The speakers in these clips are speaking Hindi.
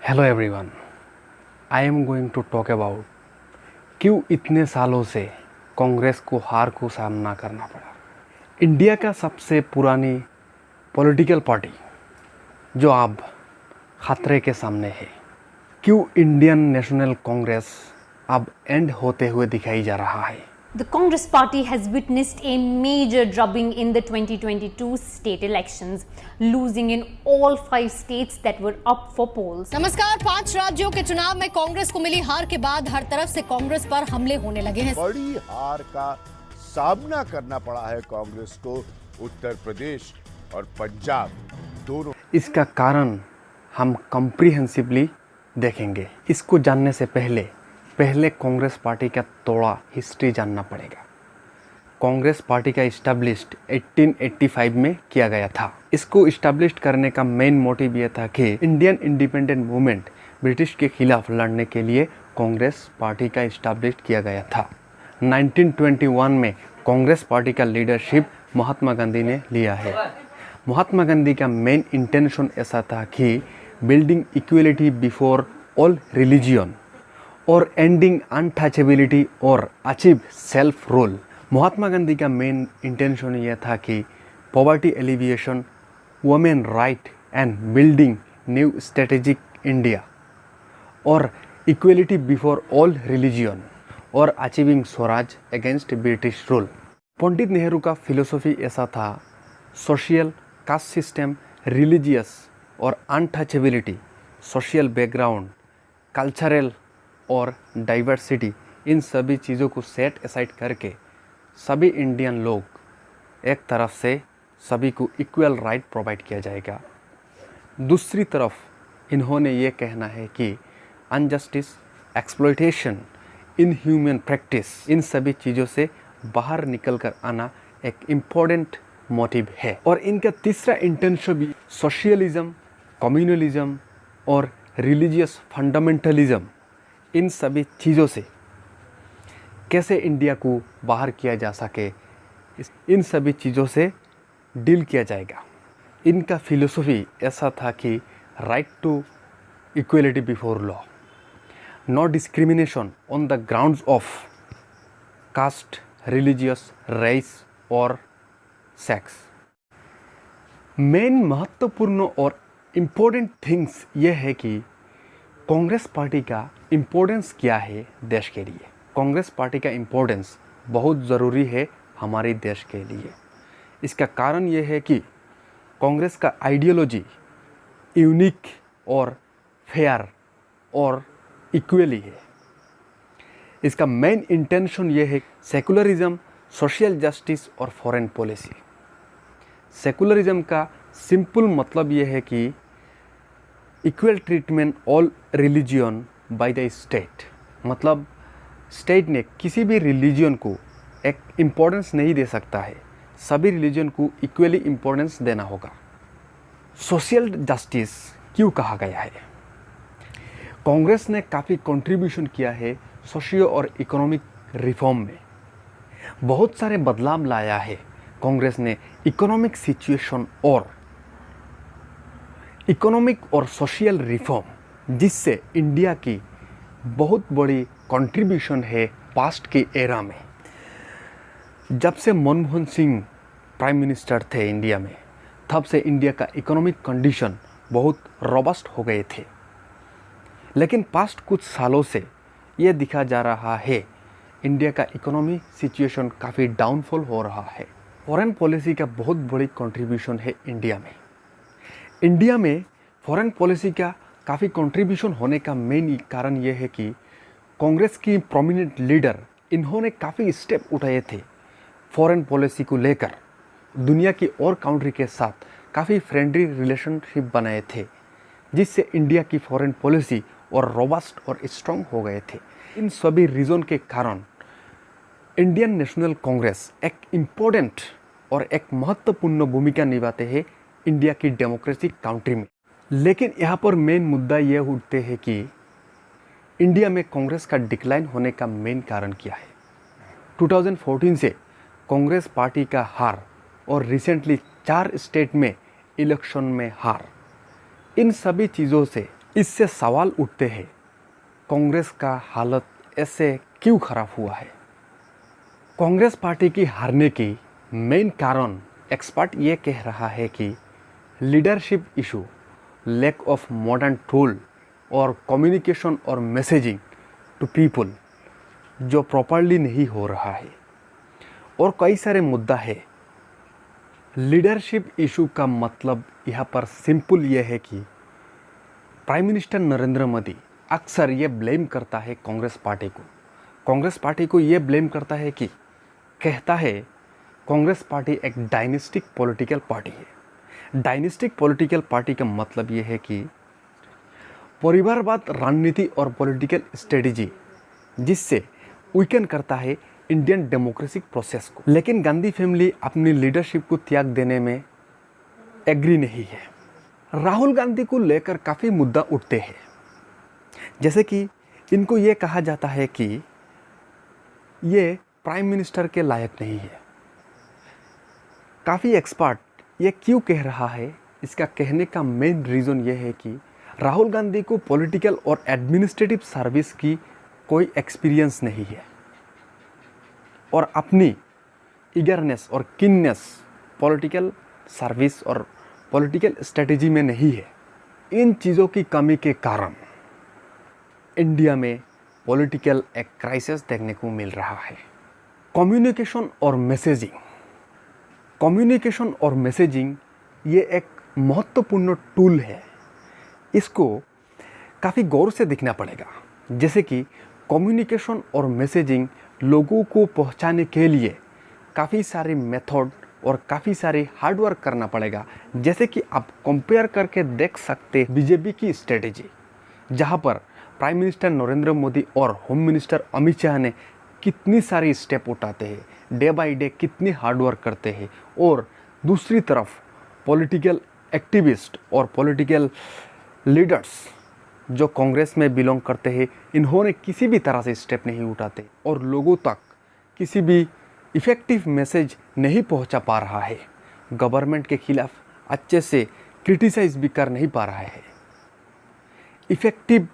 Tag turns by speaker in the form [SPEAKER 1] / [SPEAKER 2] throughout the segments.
[SPEAKER 1] Hello everyone, I am going to talk about क्यों इतने सालों से कांग्रेस को हार को सामना करना पड़ा। इंडिया का सबसे पुरानी पॉलिटिकल पार्टी जो अब खतरे के सामने है, क्यों इंडियन नेशनल कांग्रेस अब एंड होते हुए दिखाई जा रहा है।
[SPEAKER 2] The Congress party has witnessed a major drubbing in the 2022 state elections, losing in all 5 states that were up for polls.
[SPEAKER 3] नमस्कार। 5 राज्यों के चुनाव में कांग्रेस को मिली हार के बाद हर तरफ से कांग्रेस पर हमले होने लगे हैं।
[SPEAKER 4] बड़ी हार का सामना करना पड़ा है कांग्रेस को उत्तर प्रदेश और पंजाब दोनों।
[SPEAKER 1] इसका कारण हम कॉम्प्रिहेंसिवली देखेंगे। इसको जानने से पहले कांग्रेस पार्टी का थोड़ा हिस्ट्री जानना पड़ेगा। कांग्रेस पार्टी का इस्टेब्लिश्ड 1885 में किया गया था। इसको इस्टेब्लिश करने का मेन मोटिव ये था कि इंडियन इंडिपेंडेंट मूवमेंट ब्रिटिश के खिलाफ लड़ने के लिए कांग्रेस पार्टी का इस्टेब्लिश किया गया था। 1921 में कांग्रेस पार्टी का लीडरशिप महात्मा गांधी ने लिया है। महात्मा गांधी का मेन इंटेंशन ऐसा था कि building equality before all religion और एंडिंग अनटचेबिलिटी और achieve self rule. Mahatma Gandhi का मेन इंटेंशन यह था कि poverty alleviation, women right and building new strategic India और इक्वलिटी बिफोर ऑल रिलीजियन और achieving swaraj against British rule. Pandit Nehru का फिलोसफी ऐसा था, सोशल, कास्ट सिस्टम, रिलीजियस और अनटचेबिलिटी, सोशल बैकग्राउंड, कल्चरल और डाइवर्सिटी, इन सभी चीज़ों को सेट असाइड करके सभी इंडियन लोग एक तरफ से सभी को इक्वल राइट प्रोवाइड किया जाएगा। दूसरी तरफ इन्होंने ये कहना है कि अनजस्टिस, एक्सप्लॉयटेशन, इनह्यूमन प्रैक्टिस, इन सभी चीज़ों से बाहर निकल कर आना एक इम्पोर्टेंट मोटिव है। और इनका तीसरा इंटेंशन भी सोशलिज्म, कम्युनलिज्म और रिलीजियस फंडामेंटलिज्म, इन सभी चीज़ों से कैसे इंडिया को बाहर किया जा सके, इन सभी चीज़ों से डील किया जाएगा। इनका फिलोसफी ऐसा था कि right to equality before law, no discrimination on the grounds of caste, religious, race और सेक्स। मेन महत्वपूर्ण और इम्पोर्टेंट थिंग्स ये है कि कांग्रेस पार्टी का इम्पोर्टेंस क्या है देश के लिए। कांग्रेस पार्टी का इम्पोर्टेंस बहुत ज़रूरी है हमारे देश के लिए। इसका कारण ये है कि कांग्रेस का आइडियोलॉजी यूनिक और फेयर और इक्वली है। इसका मेन इंटेंशन ये है सेकुलरिज्म, सोशल जस्टिस और फॉरेन पॉलिसी। सेकुलरिज्म का सिंपल मतलब ये है कि equal treatment all religion by the state. मतलब स्टेट ने किसी भी रिलीजियन को एक इम्पोर्टेंस नहीं दे सकता है, सभी रिलीजन को इक्वली इम्पोर्टेंस देना होगा। सोशल जस्टिस क्यों कहा गया है? कांग्रेस ने काफ़ी कंट्रीब्यूशन किया है सोशियो और इकोनॉमिक रिफॉर्म में, बहुत सारे बदलाव लाया है कांग्रेस ने इकोनॉमिक सिचुएशन और सोशल रिफॉर्म, जिससे इंडिया की बहुत बड़ी कंट्रीब्यूशन है पास्ट के एरा में। जब से मनमोहन सिंह प्राइम मिनिस्टर थे इंडिया में, तब से इंडिया का इकोनॉमिक कंडीशन बहुत रोबस्ट हो गए थे। लेकिन पास्ट कुछ सालों से ये दिखा जा रहा है इंडिया का इकोनॉमी सिचुएशन काफ़ी डाउनफॉल हो रहा है। फॉरेन पॉलिसी का बहुत बड़ी कंट्रीब्यूशन है इंडिया में फॉरेन पॉलिसी का काफ़ी कंट्रीब्यूशन होने का मेन कारण ये है कि कांग्रेस की प्रोमिनेंट लीडर इन्होंने काफ़ी स्टेप उठाए थे फॉरेन पॉलिसी को लेकर। दुनिया की और कंट्री के साथ काफ़ी फ्रेंडली रिलेशनशिप बनाए थे, जिससे इंडिया की फॉरेन पॉलिसी और रोबस्ट और स्ट्रॉन्ग हो गए थे। इन सभी रीज़न के कारण इंडियन नेशनल कांग्रेस एक इम्पोर्टेंट और एक महत्वपूर्ण भूमिका निभाते हैं इंडिया की डेमोक्रेटिक कंट्री में। लेकिन यहाँ पर मेन मुद्दा ये उठते हैं कि इंडिया में कांग्रेस का डिक्लाइन होने का मेन कारण क्या है। 2014 से कांग्रेस पार्टी का हार और रिसेंटली 4 स्टेट में इलेक्शन में हार, इन सभी चीज़ों से इससे सवाल उठते हैं, कांग्रेस का हालत ऐसे क्यों खराब हुआ है? कांग्रेस पार्टी की हारने की मेन कारण एक्सपर्ट ये कह रहा है कि leadership issue, lack of modern tool और कम्युनिकेशन और मैसेजिंग टू पीपल जो प्रॉपरली नहीं हो रहा है, और कई सारे मुद्दा है। लीडरशिप इशू का मतलब यहाँ पर सिंपल ये है कि प्राइम मिनिस्टर नरेंद्र मोदी अक्सर ये ब्लेम करता है कांग्रेस पार्टी को ये ब्लेम करता है कि कहता है कांग्रेस पार्टी एक डायनेस्टिक पॉलिटिकल पार्टी है। डायनेस्टिक पॉलिटिकल पार्टी का मतलब ये है कि परिवारवाद रणनीति और पॉलिटिकल स्ट्रेटजी जिससे वीकन करता है इंडियन डेमोक्रेटिक प्रोसेस को। लेकिन गांधी फैमिली अपनी लीडरशिप को त्याग देने में एग्री नहीं है। राहुल गांधी को लेकर काफ़ी मुद्दा उठते हैं, जैसे कि इनको ये कहा जाता है कि ये प्राइम मिनिस्टर के लायक नहीं है। काफ़ी एक्सपर्ट ये क्यों कह रहा है, इसका कहने का मेन रीज़न ये है कि राहुल गांधी को पॉलिटिकल और एडमिनिस्ट्रेटिव सर्विस की कोई एक्सपीरियंस नहीं है और अपनी ईगरनेस और किननेस पॉलिटिकल सर्विस और पॉलिटिकल स्ट्रेटजी में नहीं है। इन चीज़ों की कमी के कारण इंडिया में पॉलिटिकल एक क्राइसिस देखने को मिल रहा है। कम्युनिकेशन और मैसेजिंग ये एक महत्वपूर्ण टूल है। इसको काफ़ी गौर से देखना पड़ेगा। जैसे कि कम्युनिकेशन और मैसेजिंग लोगों को पहुंचाने के लिए काफ़ी सारे मेथड और काफ़ी सारे हार्डवर्क करना पड़ेगा। जैसे कि आप कंपेयर करके देख सकते बीजेपी की स्ट्रेटेजी, जहां पर प्राइम मिनिस्टर नरेंद्र मोदी और होम मिनिस्टर अमित शाह ने कितनी सारी स्टेप उठाते हैं, डे बाय डे कितनी हार्डवर्क करते हैं, और दूसरी तरफ पॉलिटिकल एक्टिविस्ट और पॉलिटिकल लीडर्स जो कांग्रेस में बिलोंग करते हैं, इन्होंने किसी भी तरह से स्टेप नहीं उठाते और लोगों तक किसी भी इफ़ेक्टिव मैसेज नहीं पहुंचा पा रहा है। गवर्नमेंट के खिलाफ अच्छे से क्रिटिसाइज भी कर नहीं पा रहा है। इफ़ेक्टिव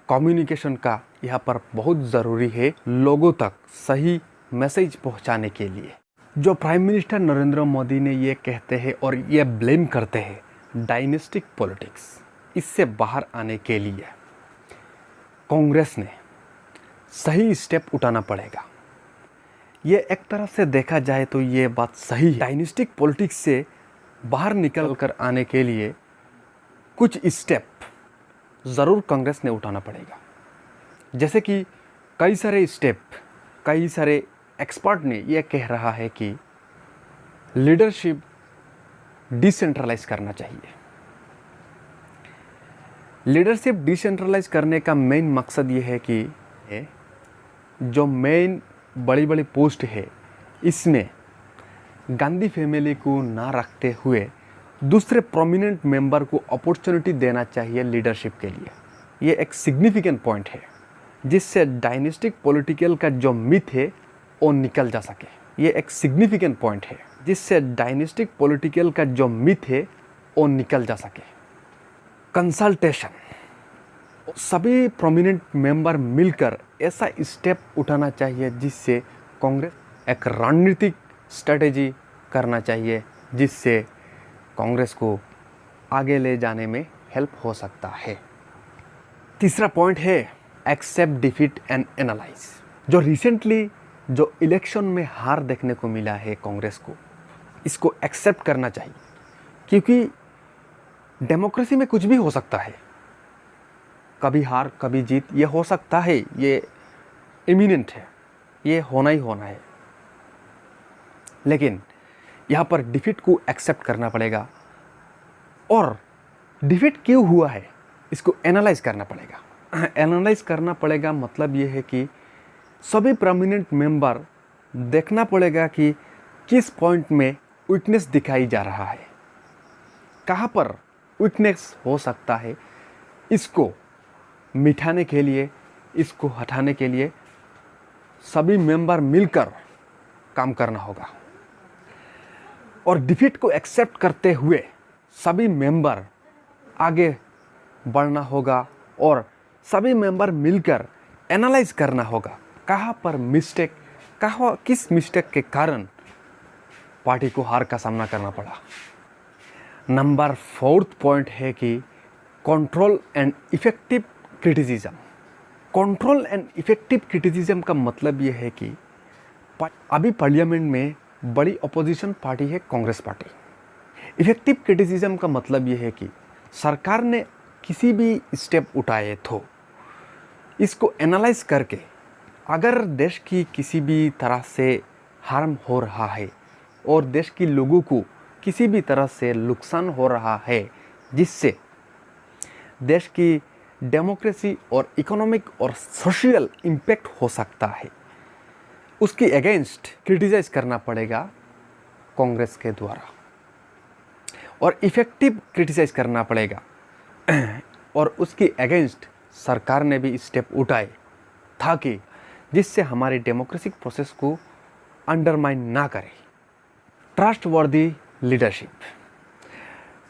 [SPEAKER 1] कम्युनिकेशन का यहाँ पर बहुत ज़रूरी है लोगों तक सही मैसेज पहुंचाने के लिए। जो प्राइम मिनिस्टर नरेंद्र मोदी ने ये कहते हैं और ये ब्लेम करते हैं डायनेस्टिक पॉलिटिक्स, इससे बाहर आने के लिए कांग्रेस ने सही स्टेप उठाना पड़ेगा। ये एक तरह से देखा जाए तो ये बात सही है। डायनेस्टिक पॉलिटिक्स से बाहर निकल कर आने के लिए कुछ स्टेप ज़रूर कांग्रेस ने उठाना पड़ेगा। जैसे कि कई सारे एक्सपर्ट ने यह कह रहा है कि लीडरशिप डिसेंट्रलाइज करना चाहिए। लीडरशिप डिसेंट्रलाइज करने का मेन मकसद ये है कि जो मेन बड़ी बड़ी पोस्ट है इसमें गांधी फैमिली को ना रखते हुए दूसरे प्रोमिनेंट मेंबर को अपॉर्चुनिटी देना चाहिए लीडरशिप के लिए। ये एक सिग्निफिकेंट पॉइंट है जिससे डायनेस्टिक पॉलिटिकल का जो मिथ है वो निकल जा सके। ये एक सिग्निफिकेंट पॉइंट है जिससे डायनेस्टिक पॉलिटिकल का जो मिथ है वो निकल जा सके। कंसल्टेशन, सभी प्रोमिनेंट मेंबर मिलकर ऐसा स्टेप उठाना चाहिए जिससे कांग्रेस एक रणनीतिक स्ट्रेटेजी करना चाहिए जिससे कांग्रेस को आगे ले जाने में हेल्प हो सकता है। तीसरा पॉइंट है एक्सेप्ट डिफीट एंड एनालाइज। जो रिसेंटली जो इलेक्शन में हार देखने को मिला है कांग्रेस को, इसको एक्सेप्ट करना चाहिए, क्योंकि डेमोक्रेसी में कुछ भी हो सकता है। कभी हार कभी जीत ये हो सकता है, ये इमिनेंट है, ये होना ही होना है। लेकिन यहाँ पर डिफीट को एक्सेप्ट करना पड़ेगा और डिफीट क्यों हुआ है इसको एनालाइज करना पड़ेगा। एनालाइज करना पड़ेगा मतलब ये है कि सभी प्रोमिनेंट मेंबर देखना पड़ेगा कि किस पॉइंट में वीकनेस दिखाई जा रहा है, कहाँ पर वीकनेस हो सकता है। इसको मिटाने के लिए, इसको हटाने के लिए सभी मेंबर मिलकर काम करना होगा और डिफीट को एक्सेप्ट करते हुए सभी मेंबर आगे बढ़ना होगा और सभी मेंबर मिलकर एनालाइज करना होगा कहाँ पर मिस्टेक, कहाँ किस मिस्टेक के कारण पार्टी को हार का सामना करना पड़ा। नंबर 4 पॉइंट है कि control and effective criticism. Control and effective criticism का मतलब ये है कि अभी पार्लियामेंट में बड़ी अपोजिशन पार्टी है कांग्रेस पार्टी। इफेक्टिव क्रिटिसिज्म का मतलब ये है कि सरकार ने किसी भी स्टेप उठाए तो इसको एनालाइज करके अगर देश की किसी भी तरह से हार्म हो रहा है और देश के लोगों को किसी भी तरह से नुकसान हो रहा है जिससे देश की डेमोक्रेसी और इकोनॉमिक और सोशल इम्पैक्ट हो सकता है, उसके अगेंस्ट क्रिटिसाइज करना पड़ेगा कांग्रेस के द्वारा और इफेक्टिव क्रिटिसाइज करना पड़ेगा और उसके अगेंस्ट सरकार ने भी स्टेप उठाए ताकि जिससे हमारी डेमोक्रेटिक प्रोसेस को अंडरमाइन ना करे। Trustworthy leadership.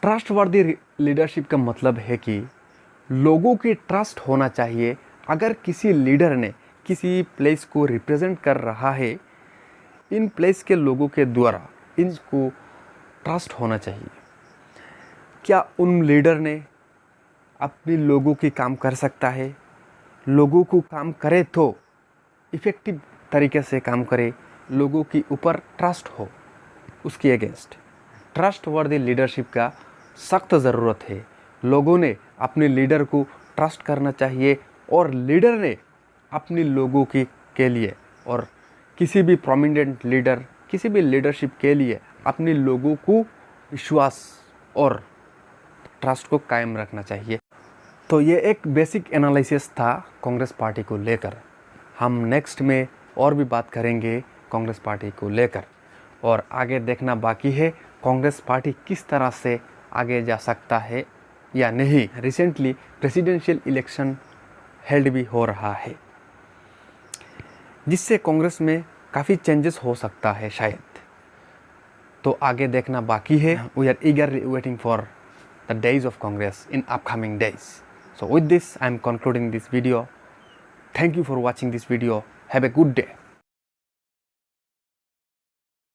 [SPEAKER 1] ट्रस्टवर्दी लीडरशिप का मतलब है कि लोगों की ट्रस्ट होना चाहिए। अगर किसी लीडर ने किसी प्लेस को रिप्रेजेंट कर रहा है, इन प्लेस के लोगों के द्वारा इनको ट्रस्ट होना चाहिए। क्या उन लीडर ने अपने लोगों की काम कर सकता है? लोगों को काम करे तो इफ़ेक्टिव तरीके से काम करे, लोगों के ऊपर ट्रस्ट हो, उसके अगेंस्ट ट्रस्टवर्दी लीडरशिप का सख्त ज़रूरत है। लोगों ने अपने लीडर को ट्रस्ट करना चाहिए और लीडर ने अपने लोगों के लिए और किसी भी प्रोमिनेंट लीडर, किसी भी लीडरशिप के लिए अपने लोगों को विश्वास और ट्रस्ट को कायम रखना चाहिए। तो ये एक बेसिक एनालिसिस था कांग्रेस पार्टी को लेकर। हम नेक्स्ट में और भी बात करेंगे कांग्रेस पार्टी को लेकर और आगे देखना बाकी है कांग्रेस पार्टी किस तरह से आगे जा सकता है या नहीं। रिसेंटली प्रेसिडेंशियल इलेक्शन हेल्ड भी हो रहा है जिससे कांग्रेस में काफ़ी चेंजेस हो सकता है शायद। तो आगे देखना बाकी है। We are eagerly waiting for the days of Congress in upcoming days. So with this, I am concluding this video. Thank you for watching this video. Have a good day.